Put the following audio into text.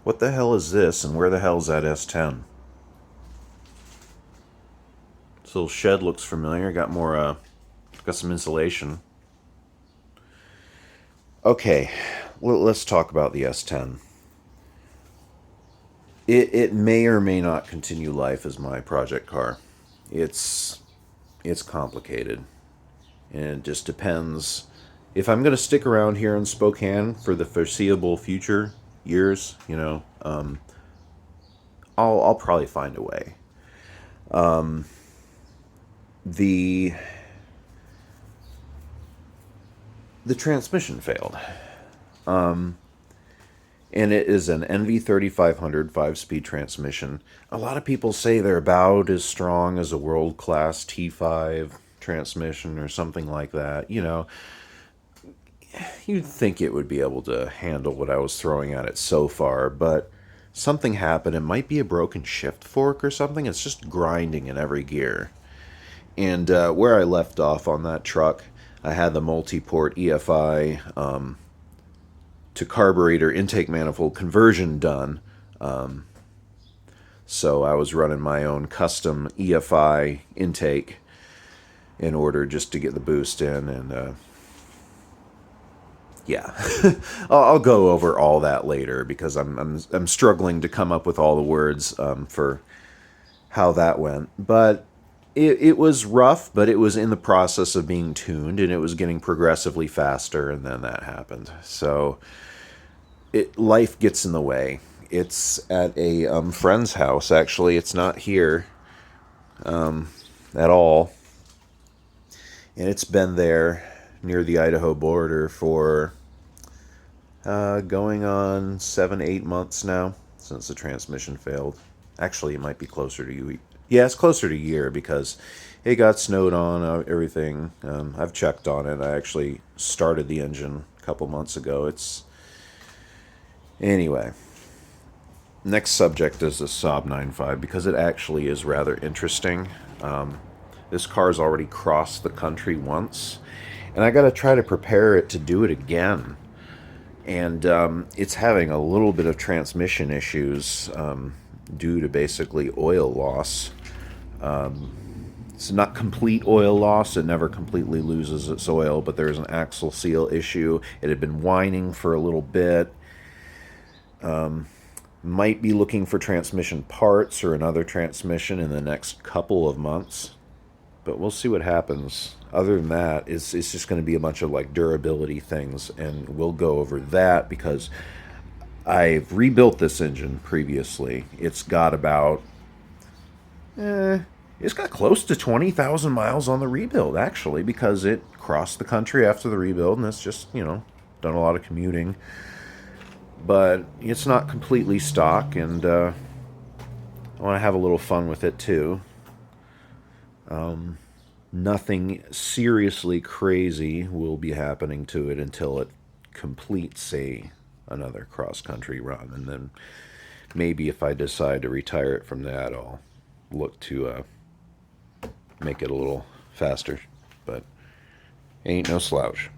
What the hell is this, and where the hell is that S10? This little shed looks familiar. Got some insulation. Okay, let's talk about the S10. It may or may not continue life as my project car. It's it's complicated, and it just depends. If I'm going to stick around here in Spokane for the foreseeable future years, I'll probably find a way. The the transmission failed. And it is an NV3500 5-speed transmission. A lot of people say they're about as strong as a world-class T5 transmission or something like that. You'd think it would be able to handle what I was throwing at it so far, but something happened. It might be a broken shift fork or something. It's just grinding in every gear. And where I left off on that truck, I had the multi-port EFI to carburetor intake manifold conversion done. So I was running my own custom EFI intake in order just to get the boost in. And yeah, I'll go over all that later because I'm struggling to come up with all the words for how that went. But it was rough, but it was in the process of being tuned, and it was getting progressively faster, and then that happened. So life gets in the way. It's at a friend's house, actually. It's not here at all. And it's been there near the Idaho border for going on 7-8 months now since the transmission failed. Actually, it might be closer to you. Yeah, it's closer to a year because it got snowed on, everything. I've checked on it. I actually started the engine a couple months ago. Anyway, next subject is the Saab 9.5 because it actually is rather interesting. This car's already crossed the country once, and I got to try to prepare it to do it again. And it's having a little bit of transmission issues due to basically oil loss. It's not complete oil loss. It never completely loses its oil, but there's an axle seal issue. It had been whining for a little bit. Might be looking for transmission parts or another transmission in the next couple of months. But we'll see what happens. Other than that, it's just going to be a bunch of like durability things, and we'll go over that because I've rebuilt this engine previously. It's got close to 20,000 miles on the rebuild, actually, because it crossed the country after the rebuild, and it's just, done a lot of commuting. But it's not completely stock, and I want to have a little fun with it, too. Nothing seriously crazy will be happening to it until it completes another cross-country run, and then maybe if I decide to retire it from that, I'll look to make it a little faster, but ain't no slouch.